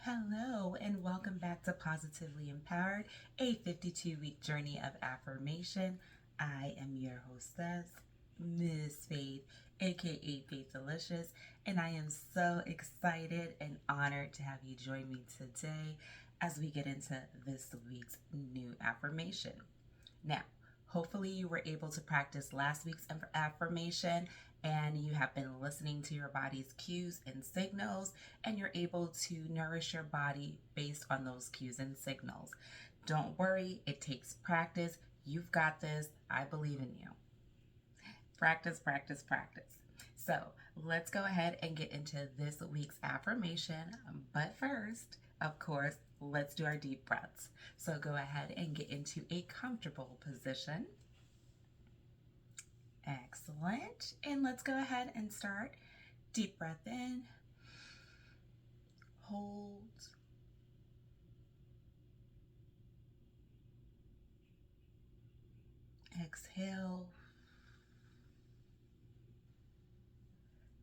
Hello, and welcome back to Positively Empowered, a 52-week journey of affirmation. I am your hostess, Miss Faith, aka Faith Delicious, and I am so excited and honored to have you join me today as we get into this week's new affirmation. Now, hopefully, you were able to practice last week's affirmation and you have been listening to your body's cues and signals, and you're able to nourish your body based on those cues and signals. Don't worry, it takes practice. You've got this. I believe in you. Practice, practice, practice. So let's go ahead and get into this week's affirmation. But first, of course, let's do our deep breaths. So go ahead and get into a comfortable position. Excellent. And let's go ahead and start. Deep breath in. Hold. Exhale.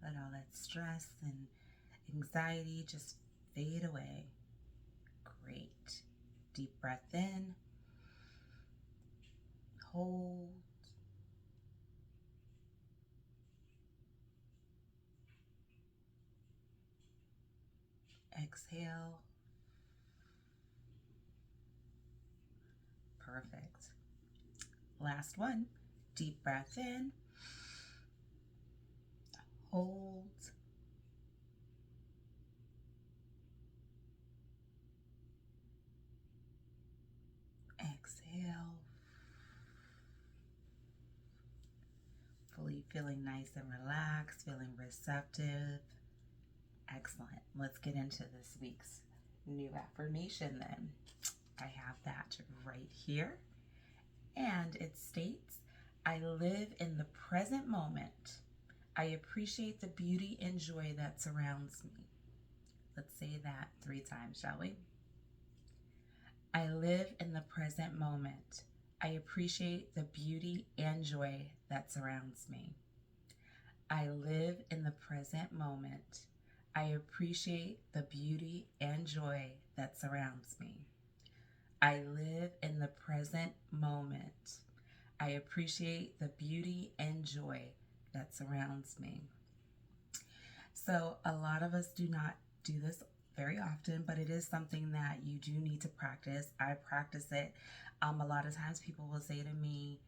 Let all that stress and anxiety just fade away. Great. Deep breath in. Hold. Exhale. Perfect. Last one. Deep breath in. Hold. Exhale. Fully feeling nice and relaxed, feeling receptive. Excellent. Let's get into this week's new affirmation then. I have that right here. And it states, I live in the present moment. I appreciate the beauty and joy that surrounds me. Let's say that 3 times, shall we? I live in the present moment. I appreciate the beauty and joy that surrounds me. I live in the present moment. I appreciate the beauty and joy that surrounds me. I live in the present moment. I appreciate the beauty and joy that surrounds me. So, a lot of us do not do this very often, but it is something that you do need to practice. I practice it. A lot of times people will say to me,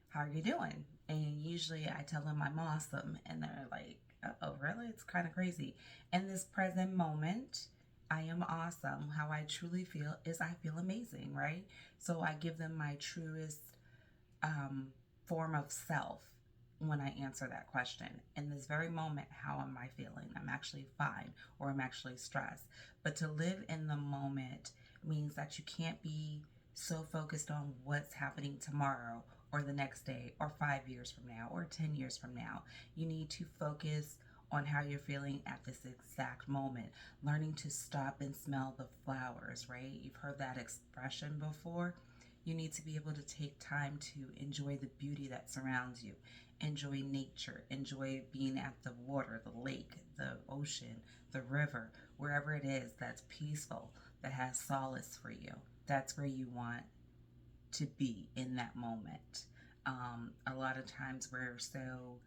how are you doing? And usually I tell them I'm awesome. And they're like, oh, really? It's kind of crazy. In this present moment, I am awesome. How I truly feel is I feel amazing, right? So I give them my truest form of self when I answer that question. In this very moment, how am I feeling? I'm actually fine, or I'm actually stressed. But to live in the moment means that you can't be so focused on what's happening tomorrow or the next day or 5 years from now or 10 years from now. You need to focus on how you're feeling at this exact moment. Learning to stop and smell the flowers, right? You've heard that expression before. You need to be able to take time to enjoy the beauty that surrounds you. Enjoy nature. Enjoy being at the water, the lake, the ocean, the river, wherever it is that's peaceful, that has solace for you. That's where you want to be in that moment. A lot of times we're so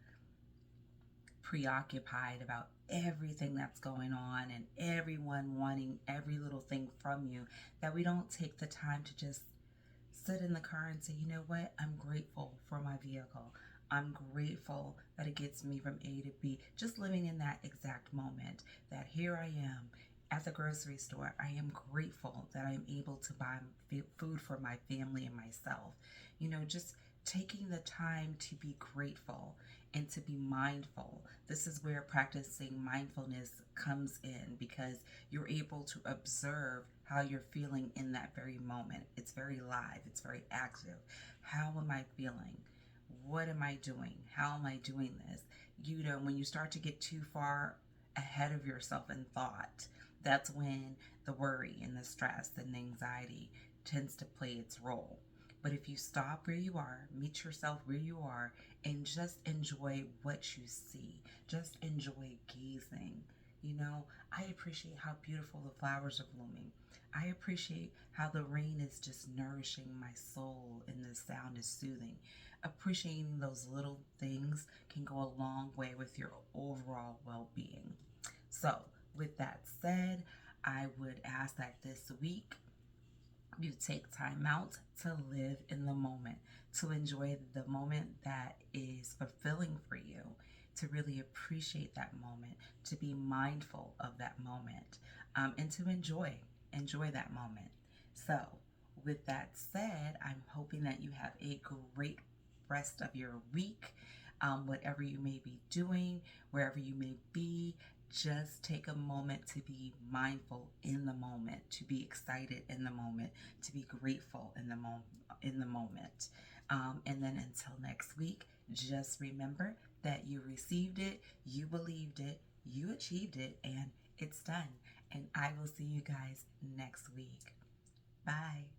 preoccupied about everything that's going on and everyone wanting every little thing from you that we don't take the time to just sit in the car and say, you know what, I'm grateful for my vehicle. I'm grateful that it gets me from A to B. Just living in that exact moment, that here I am at the grocery store. I am grateful that I'm able to buy food for my family and myself. You know, just taking the time to be grateful and to be mindful. This is where practicing mindfulness comes in, because you're able to observe how you're feeling in that very moment. It's very live, it's very active. How am I feeling? What am I doing? How am I doing this? You know, when you start to get too far ahead of yourself in thought, that's when the worry and the stress and the anxiety tends to play its role. But if you stop where you are, meet yourself where you are, and just enjoy what you see, just enjoy gazing, I appreciate how beautiful the flowers are blooming. I appreciate how the rain is just nourishing my soul and the sound is soothing. Appreciating those little things can go a long way with your overall well-being. So, with that said, I would ask that this week you take time out to live in the moment, to enjoy the moment that is fulfilling for you, to really appreciate that moment, to be mindful of that moment, and to enjoy that moment. So, with that said, I'm hoping that you have a great rest of your week. Whatever you may be doing, wherever you may be, just take a moment to be mindful in the moment, to be excited in the moment, to be grateful in the moment. And then until next week, just remember that you received it, you believed it, you achieved it, and it's done. And I will see you guys next week. Bye.